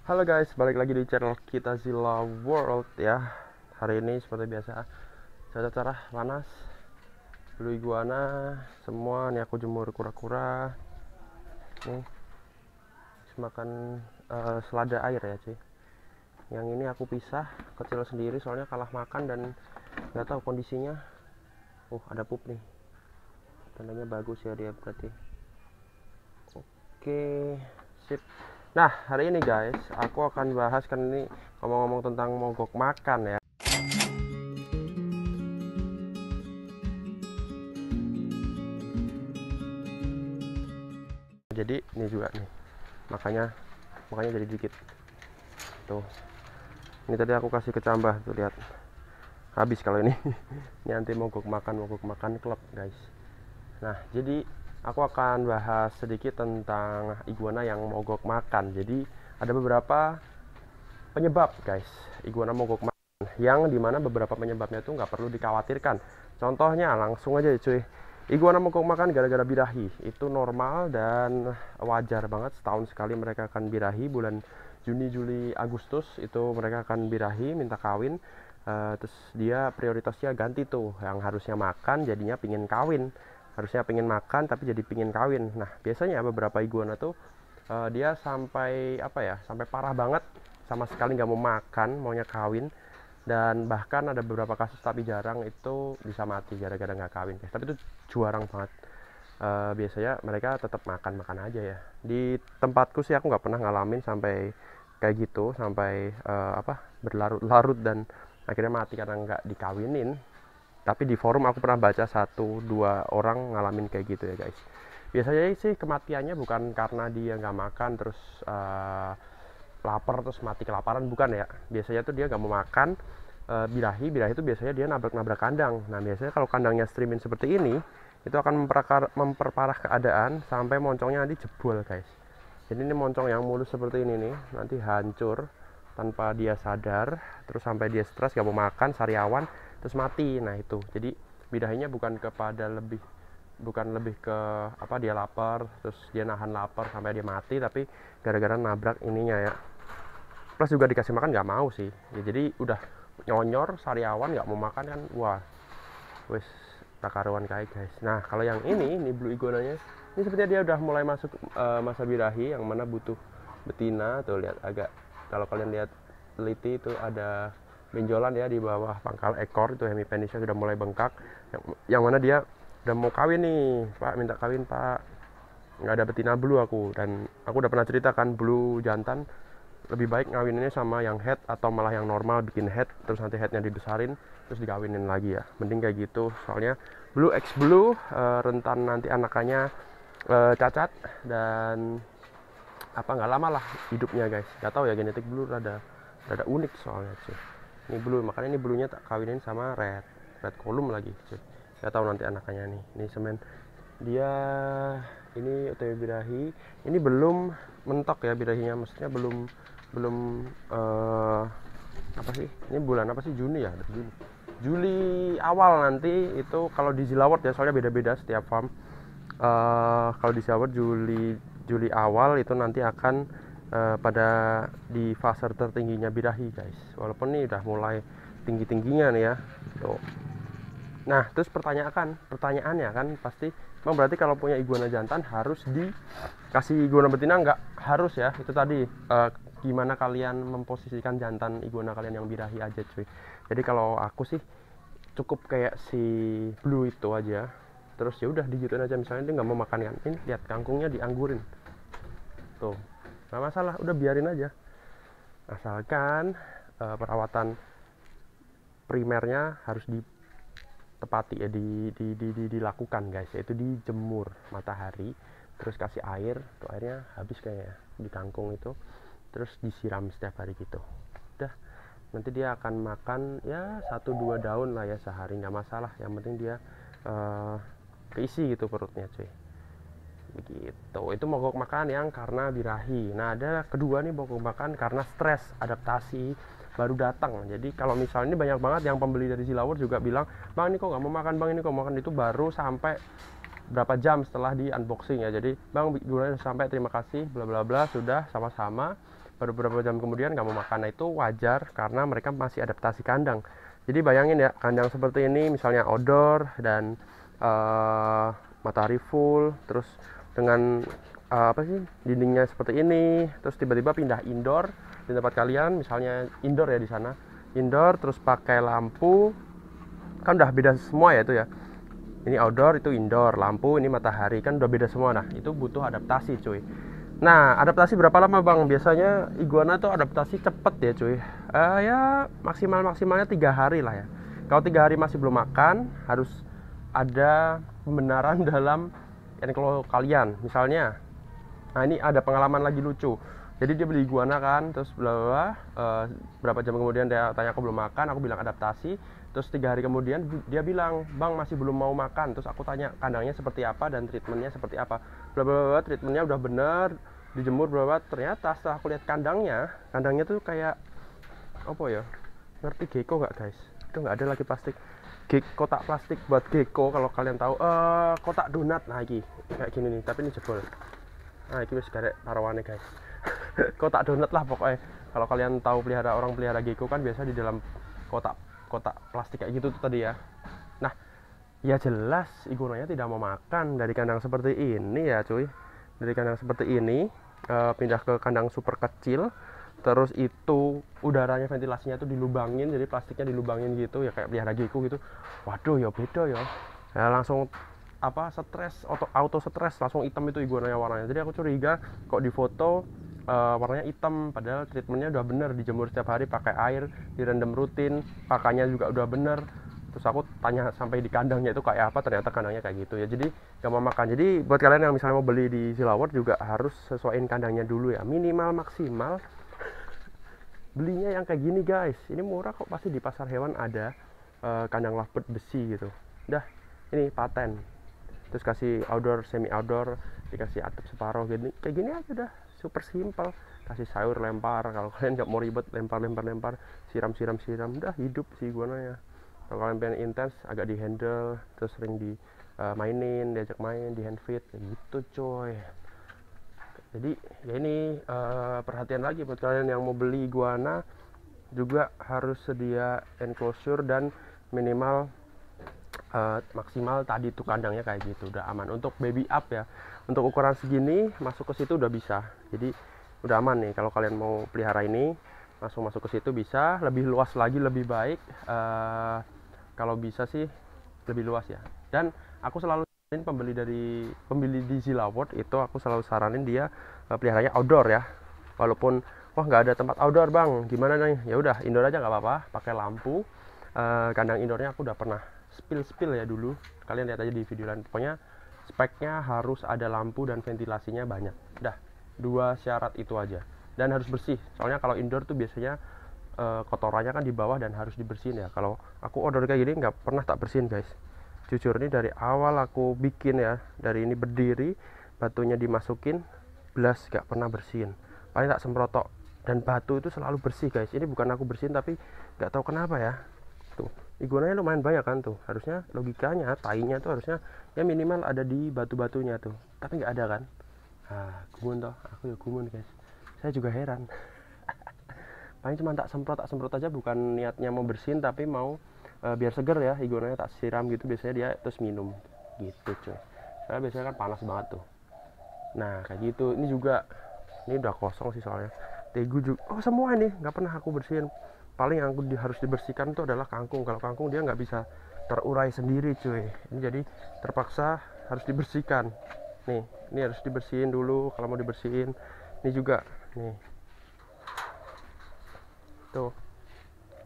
Halo guys, balik lagi di channel kita Zilla World ya. Hari ini seperti biasa, cuaca cerah, panas, blue iguana semua. Nih aku jemur kura-kura. Nih, makan selada air ya cuy. Yang ini aku pisah, kecil sendiri soalnya kalah makan dan nggak tahu kondisinya. Ada pup nih. Tandanya bagus ya dia berarti. Oke, sip. Nah, hari ini guys, aku akan bahas kan ini ngomong-ngomong tentang mogok makan ya. Jadi ini juga nih, makanya jadi dikit. Tuh. Ini tadi aku kasih kecambah tuh, lihat. Habis kalau ini. Ini nanti mogok makan klub, guys. Nah, jadi aku akan bahas sedikit tentang iguana yang mogok makan. Jadi ada beberapa penyebab guys iguana mogok makan, yang dimana beberapa penyebabnya tuh nggak perlu dikhawatirkan. Contohnya langsung aja cuy, iguana mogok makan gara-gara birahi. Itu normal dan wajar banget, setahun sekali mereka akan birahi. Bulan Juni, Juli, Agustus itu mereka akan birahi, minta kawin. Terus dia prioritasnya ganti tuh, yang harusnya makan jadinya pingin kawin, harusnya pingin makan tapi jadi pingin kawin. Nah biasanya beberapa iguana tuh dia sampai sampai parah banget, sama sekali nggak mau makan, maunya kawin. Dan bahkan ada beberapa kasus, tapi jarang, itu bisa mati gara-gara nggak kawin guys. Tapi itu jarang banget. Biasanya mereka tetap makan aja ya. Di tempatku sih aku nggak pernah ngalamin sampai kayak gitu, sampai berlarut-larut dan akhirnya mati karena nggak dikawinin. Tapi di forum aku pernah baca 1-2 orang ngalamin kayak gitu ya guys. Biasanya sih kematiannya bukan karena dia nggak makan terus lapar terus mati kelaparan, bukan ya. Biasanya tuh dia nggak mau makan, birahi itu biasanya dia nabrak kandang. Nah biasanya kalau kandangnya streaming seperti ini, itu akan memperparah keadaan sampai moncongnya nanti jebol guys. Jadi ini moncong yang mulus seperti ini nih, nanti hancur tanpa dia sadar, terus sampai dia stres gak mau makan, sariawan, terus mati. Nah itu, jadi birahinya bukan lebih ke dia lapar terus dia nahan lapar sampai dia mati, tapi gara-gara nabrak ininya ya. Plus juga dikasih makan nggak mau sih ya, jadi udah nyonyor sariawan nggak mau makan kan, wah wes takaruan kayak guys. Nah kalau yang ini blue iguananya ini sepertinya dia udah mulai masuk masa birahi, yang mana butuh betina. Tuh lihat, agak, kalau kalian lihat teliti itu ada benjolan ya di bawah pangkal ekor, itu hemipenisnya sudah mulai bengkak, yang mana dia udah mau kawin nih, pak minta kawin pak, nggak ada betina blue aku. Dan aku udah pernah ceritakan, blue jantan lebih baik ngawinnya sama yang head atau malah yang normal, bikin head terus nanti headnya dibesarin terus dikawinin lagi ya, mending kayak gitu. Soalnya blue x blue rentan nanti anakannya cacat dan nggak lama lah hidupnya guys. Nggak tahu ya, genetik blue rada unik soalnya cuy. Ini blue, makanya ini bluenya tak kawinin sama red column lagi cuy. Nggak tahu nanti anakannya nih. Ini semen dia, ini OTW birahi. Ini belum mentok ya birahinya, maksudnya belum ini bulan apa sih, Juni ya, Juli awal nanti itu kalau di Zilaward ya, soalnya beda-beda setiap farm. Kalau di Zilaward Juli awal itu nanti akan pada di fase tertingginya birahi guys, walaupun ini udah mulai tingginya nih ya tuh. Nah terus pertanyaannya kan pasti, emang berarti kalau punya iguana jantan harus dikasih iguana betina? Nggak harus ya. Itu tadi gimana kalian memposisikan jantan iguana kalian yang birahi aja cuy. Jadi kalau aku sih cukup kayak si blue itu aja, terus ya udah digituin aja. Misalnya dia nggak mau makan kan, ini lihat kangkungnya dianggurin tuh, nggak masalah, udah biarin aja, asalkan perawatan primernya harus ditepati ya, dilakukan guys, yaitu dijemur matahari, terus kasih air. Tuh airnya habis kayaknya di kangkung itu, terus disiram setiap hari gitu. Udah, nanti dia akan makan ya 1-2 daun lah ya sehari, nggak masalah. Yang penting dia keisi gitu perutnya cuy, begitu. Itu mogok makan yang karena birahi. Nah ada kedua nih, mogok makan karena stres adaptasi baru datang. Jadi kalau misalnya ini banyak banget yang pembeli dari Zilaward juga bilang, bang ini kok nggak mau makan, bang ini kok mau makan. Itu baru sampai berapa jam setelah di unboxing ya. Jadi bang gue sampai, terima kasih bla bla bla, sudah sama-sama. baru beberapa jam kemudian nggak mau makan. Nah, itu wajar karena mereka masih adaptasi kandang. Jadi bayangin ya, kandang seperti ini misalnya outdoor dan matahari full, terus dengan apa sih, dindingnya seperti ini, terus tiba-tiba pindah indoor di tempat kalian, misalnya indoor ya, di sana indoor terus pakai lampu, kan udah beda semua ya itu ya. Ini outdoor, itu indoor, lampu ini matahari, kan udah beda semua. Nah, itu butuh adaptasi cuy. Nah, adaptasi berapa lama bang? Biasanya iguana tuh adaptasi cepet ya cuy. Ya maksimalnya 3 hari lah ya. Kalau 3 hari masih belum makan, harus ada pembenaran dalam enklo kalian. Misalnya, nah ini ada pengalaman lagi lucu. Jadi dia beli iguana kan, terus berapa jam kemudian dia tanya aku belum makan, aku bilang adaptasi. Terus 3 hari kemudian dia bilang, bang masih belum mau makan. Terus aku tanya kandangnya seperti apa dan treatmentnya seperti apa. Bla treatmentnya udah bener, dijemur berapa. Ternyata setelah aku lihat kandangnya tuh kayak apa ya? Ngerti gecko nggak guys? Itu nggak ada lagi plastik. Kotak plastik buat gecko kalau kalian tahu. Kotak donat, nah ini kayak gini nih, tapi ini jebol. Nah ini wis garek parawane guys. Kotak donat lah pokoknya. Kalau kalian tahu orang pelihara gecko kan biasa di dalam kotak plastik kayak gitu tuh tadi ya. Nah, ya jelas iguananya tidak mau makan dari kandang seperti ini ya cuy. Dari kandang seperti ini pindah ke kandang super kecil, terus itu udaranya, ventilasinya tuh dilubangin, jadi plastiknya dilubangin gitu ya, kayak pelihara gecko gitu. Waduh ya beda ya. Ya langsung stres, auto stres, langsung hitam itu iguananya warnanya. Jadi aku curiga kok di foto warnanya hitam, padahal treatmentnya udah bener, dijemur setiap hari pakai air, direndam rutin, pakannya juga udah bener. Terus aku tanya sampai di kandangnya itu kayak apa, ternyata kandangnya kayak gitu ya. Jadi gak mau makan. Jadi buat kalian yang misalnya mau beli di Zilaward juga harus sesuaiin kandangnya dulu ya, minimal maksimal belinya yang kayak gini guys. Ini murah kok, pasti di pasar hewan ada kandang lovebird besi gitu. Udah, ini paten. Terus kasih outdoor, semi outdoor, dikasih atap separuh gini, kayak gini aja udah super simple. Kasih sayur lempar, kalau kalian nggak mau ribet lempar, siram, udah hidup sih iguananya. Kalau kalian pengen intens, agak di handle, terus sering di mainin, diajak main, di hand feed gitu coy. Jadi ya ini perhatian lagi buat kalian yang mau beli iguana, juga harus sedia enclosure dan minimal maksimal tadi tuh kandangnya kayak gitu, udah aman untuk baby up ya. Untuk ukuran segini masuk ke situ udah bisa, jadi udah aman nih. Kalau kalian mau pelihara ini langsung masuk ke situ bisa, lebih luas lagi lebih baik. Kalau bisa sih lebih luas ya. Dan aku selalu pembeli di Zilaward itu, aku selalu saranin dia peliharanya outdoor ya. Walaupun wah nggak ada tempat outdoor bang, gimana nih, ya udah indoor aja nggak apa-apa, pakai lampu. Kandang indoornya aku udah pernah spill ya dulu, kalian lihat aja di video lain. Pokoknya speknya harus ada lampu dan ventilasinya banyak. Dah, 2 syarat itu aja. Dan harus bersih, soalnya kalau indoor tuh biasanya kotorannya kan di bawah dan harus dibersihin ya. Kalau aku order kayak gini nggak pernah tak bersihin guys, jujur. Ini dari awal aku bikin ya, dari ini berdiri, batunya dimasukin, belas nggak pernah bersihin, paling tak semprotok. Dan batu itu selalu bersih guys. Ini bukan aku bersihin, tapi nggak tahu kenapa ya. Tuh, iguananya lumayan banyak kan tuh. Harusnya logikanya tainya tuh harusnya ya minimal ada di batu-batunya tuh, tapi nggak ada kan. Nah, gumun toh, aku ya gumun guys. Saya juga heran. Paling cuma tak semprot aja, bukan niatnya mau bersihin, tapi mau biar seger ya iguananya, tak siram gitu biasanya dia, terus minum gitu cuy. Karena biasanya kan panas banget tuh. Nah kayak gitu. Ini juga, ini udah kosong sih soalnya. Tegu juga, oh semua ini nggak pernah aku bersihin. Paling yang harus dibersihkan itu adalah kangkung. Kalau kangkung dia nggak bisa terurai sendiri cuy, ini jadi terpaksa harus dibersihkan. Nih, ini harus dibersihin dulu kalau mau dibersihin. Ini juga nih, tuh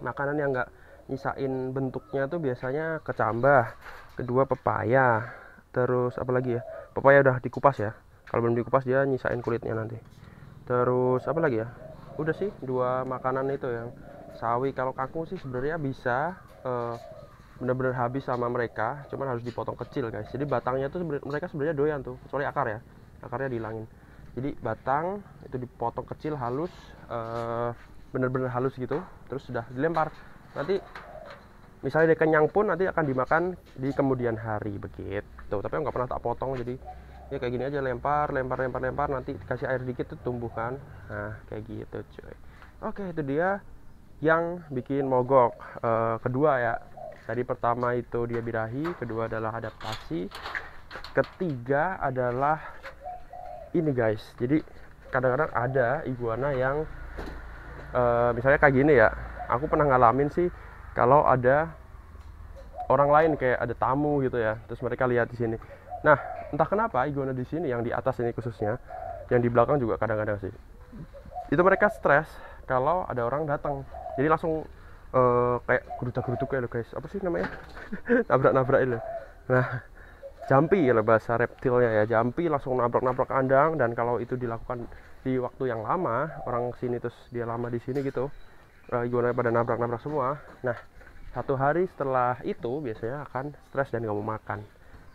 makanan yang nggak nyisain bentuknya tuh biasanya kecambah, kedua pepaya, terus apa lagi ya, pepaya udah dikupas ya, kalau belum dikupas dia nyisain kulitnya nanti. Terus apa lagi ya, udah sih 2 makanan itu yang sawi. Kalau kangkung sih sebenarnya bisa bener-bener habis sama mereka, cuman harus dipotong kecil guys. Jadi batangnya tuh mereka sebenarnya doyan tuh, kecuali akar ya, akarnya dihilangin. Jadi batang itu dipotong kecil halus, bener-bener halus gitu, terus sudah dilempar. Nanti misalnya dia kenyang pun nanti akan dimakan di kemudian hari begitu. Tapi nggak pernah tak potong, jadi Ya kayak gini aja, lempar nanti dikasih air dikit tuh tumbuhkan. Nah kayak gitu cuy. Oke, itu dia yang bikin mogok. Kedua ya, tadi pertama itu dia birahi, kedua adalah adaptasi, ketiga adalah ini guys. Jadi kadang-kadang ada iguana yang misalnya kayak gini ya, aku pernah ngalamin sih kalau ada orang lain kayak ada tamu gitu ya, terus mereka lihat di sini. Nah, entah kenapa iguana di sini yang di atas ini khususnya, yang di belakang juga kadang-kadang sih, itu mereka stres kalau ada orang datang. Jadi langsung kayak gerutak-gerutuk kayak lo guys, apa sih namanya? Nabrak-nabrak itu. Nah, jumpy ya bahasa reptilnya ya, jumpy langsung nabrak-nabrak kandang. Dan kalau itu dilakukan di waktu yang lama, orang sini terus dia lama di sini gitu, iguana pada nabrak-nabrak semua. Nah, 1 hari setelah itu biasanya akan stres dan nggak mau makan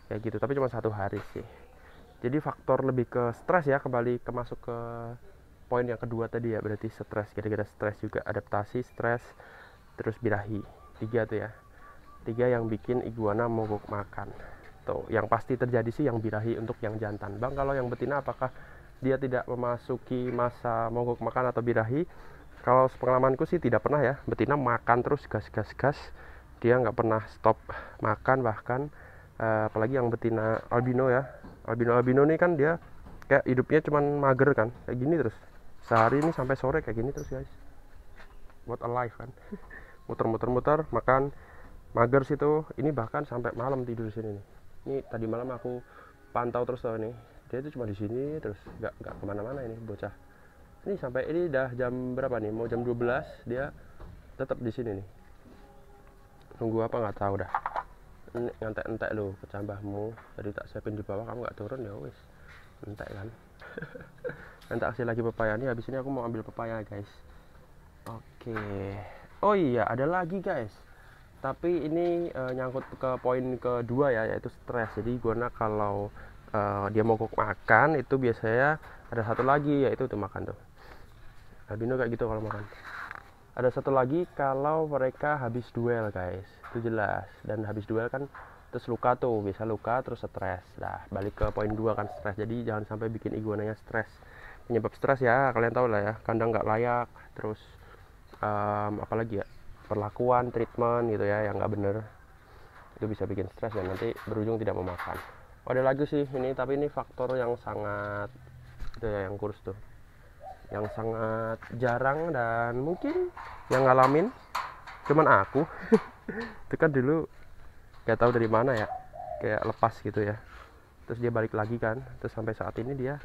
kayak gitu, tapi cuma 1 hari sih. Jadi faktor lebih ke stres ya, kembali ke masuk ke poin yang kedua tadi ya, berarti stres, gara-gara stres juga, adaptasi, stres, terus birahi. 3 tuh ya, 3 yang bikin iguana mogok makan tuh. Yang pasti terjadi sih yang birahi untuk yang jantan. Bang, kalau yang betina apakah dia tidak memasuki masa mogok makan atau birahi? Kalau sepengalamanku sih tidak pernah ya, betina makan terus gas, dia nggak pernah stop makan. Bahkan apalagi yang betina albino ya, albino ini kan dia kayak hidupnya cuman mager kan, kayak gini terus sehari ini sampai sore kayak gini terus guys. What a life kan. Muter makan mager situ. Ini bahkan sampai malam tidur di sini nih. Ini tadi malam aku pantau terus tuh nih, dia itu cuma di sini terus, nggak kemana-mana ini bocah. Ini sampai ini udah jam berapa nih, mau jam 12 dia tetap di sini nih. Nunggu apa nggak tahu dah. Ini entek lo kecambahmu, tadi tak siapin di bawah kamu nggak turun ya wis. Entek kan. Nanti kasih lagi pepaya nih, habis ini aku mau ambil pepaya guys. Oke. Oh iya, ada lagi guys. Tapi ini nyangkut ke poin kedua ya, yaitu stres. Jadi iguana kalau dia mogok makan itu biasanya ada satu lagi, yaitu tuh makan tuh. Albino kayak gitu kalau makan. Ada satu lagi kalau mereka habis duel guys, itu jelas. Dan habis duel kan terus luka tuh, bisa luka terus stres. Nah balik ke poin 2 kan, stres. Jadi jangan sampai bikin iguananya stres. Penyebab stres ya kalian tahu lah ya, kandang nggak layak, terus apalagi ya, perlakuan, treatment gitu ya yang nggak bener, itu bisa bikin stres dan nanti berujung tidak mau makan. Ada lagi sih ini, tapi ini faktor yang sangat itu ya, yang kurus tuh, yang sangat jarang dan mungkin yang ngalamin cuman aku. Itu kan dulu gak tahu dari mana ya, kayak lepas gitu ya, terus dia balik lagi kan, terus sampai saat ini dia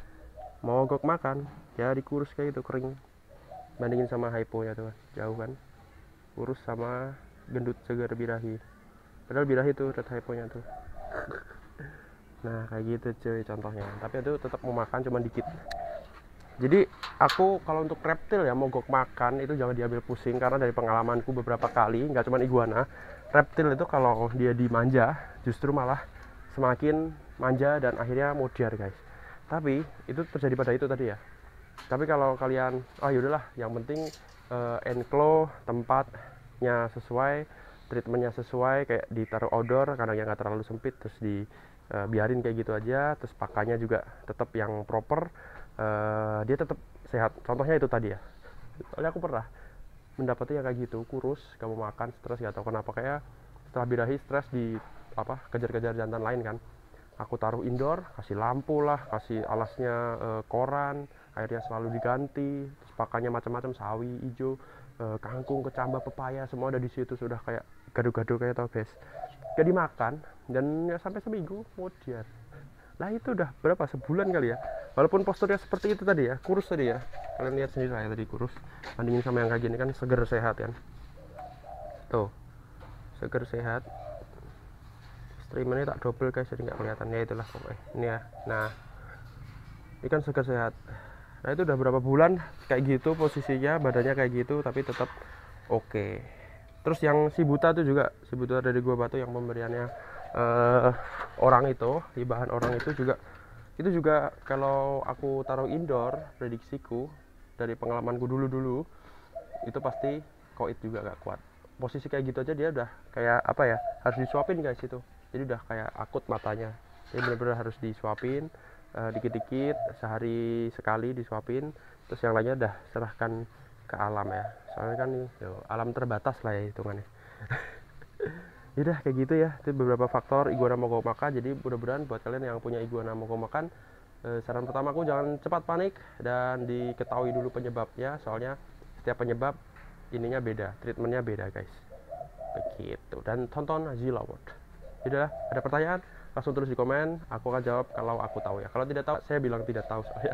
mogok makan ya, dikurus kayak gitu, kering. Bandingin sama hypo ya tuh, jauh kan, kurus sama gendut segar birahi, padahal birahi tuh red hyponya tuh. Nah kayak gitu cuy contohnya, tapi itu tetap mau makan cuman dikit. Jadi aku kalau untuk reptil ya mogok makan itu jangan diambil pusing, karena dari pengalamanku beberapa kali, nggak cuma iguana, reptil itu kalau dia dimanja justru malah semakin manja dan akhirnya mudar guys. Tapi itu terjadi pada itu tadi ya. Tapi kalau kalian yaudahlah, yang penting enclose, tempatnya sesuai, treatmentnya sesuai, kayak ditaruh outdoor, kadang yang nggak terlalu sempit, terus biarin kayak gitu aja, terus pakannya juga tetap yang proper, dia tetap sehat. Contohnya itu tadi ya, soalnya aku pernah mendapati yang kayak gitu, kurus, kamu makan, stres, gak tahu kenapa, kayak setelah birahi stres di kejar-kejar jantan lain kan. Aku taruh indoor, kasih lampu lah, kasih alasnya koran, airnya selalu diganti, terus pakannya macam-macam, sawi hijau, kangkung, kecambah, pepaya, semua ada di situ, sudah kayak gado-gado kayak tau guys. Gak dimakan dan ya sampai seminggu kemudian. Lah itu udah berapa, sebulan kali ya, walaupun posturnya seperti itu tadi ya, kurus tadi ya, kalian lihat sendiri lah ya tadi kurus, bandingin sama yang kayak gini kan seger sehat kan, tuh seger sehat. Streamernya tak double guys, jadi nggak kelihatan ya, itulah pokoknya ini ya. Nah ini kan seger sehat. Nah itu udah berapa bulan kayak gitu posisinya, badannya kayak gitu, tapi tetap oke. Terus yang si buta tuh juga, si buta dari gua batu yang pemberiannya orang itu, di bahan orang itu juga kalau aku taruh indoor, prediksiku dari pengalamanku dulu itu pasti koit juga gak kuat. Posisi kayak gitu aja dia udah kayak apa ya, harus disuapin guys itu. Jadi udah kayak akut matanya, jadi benar-benar harus disuapin, dikit-dikit, sehari sekali disuapin, terus yang lainnya udah serahkan ke alam ya, soalnya kan nih alam terbatas lah ya hitungannya. Yaudah kayak gitu ya, itu beberapa faktor iguana mogok makan. Jadi mudah-mudahan buat kalian yang punya iguana mogok makan, saran pertama aku jangan cepat panik dan diketahui dulu penyebabnya, soalnya setiap penyebab ininya beda, treatmentnya beda guys, begitu. Dan tonton Zilla World. Yaudah, ada pertanyaan langsung tulis di komen, aku akan jawab kalau aku tahu ya. Kalau tidak tahu saya bilang tidak tahu soalnya.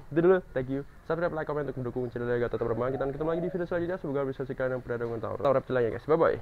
Itu dulu, thank you. Subscribe, like, komen untuk mendukung channel Gatot Terbang. Kita ketemu lagi di video selanjutnya. Semoga bisa sekalian yang berada dengan tahu. Tahu ya guys, bye bye.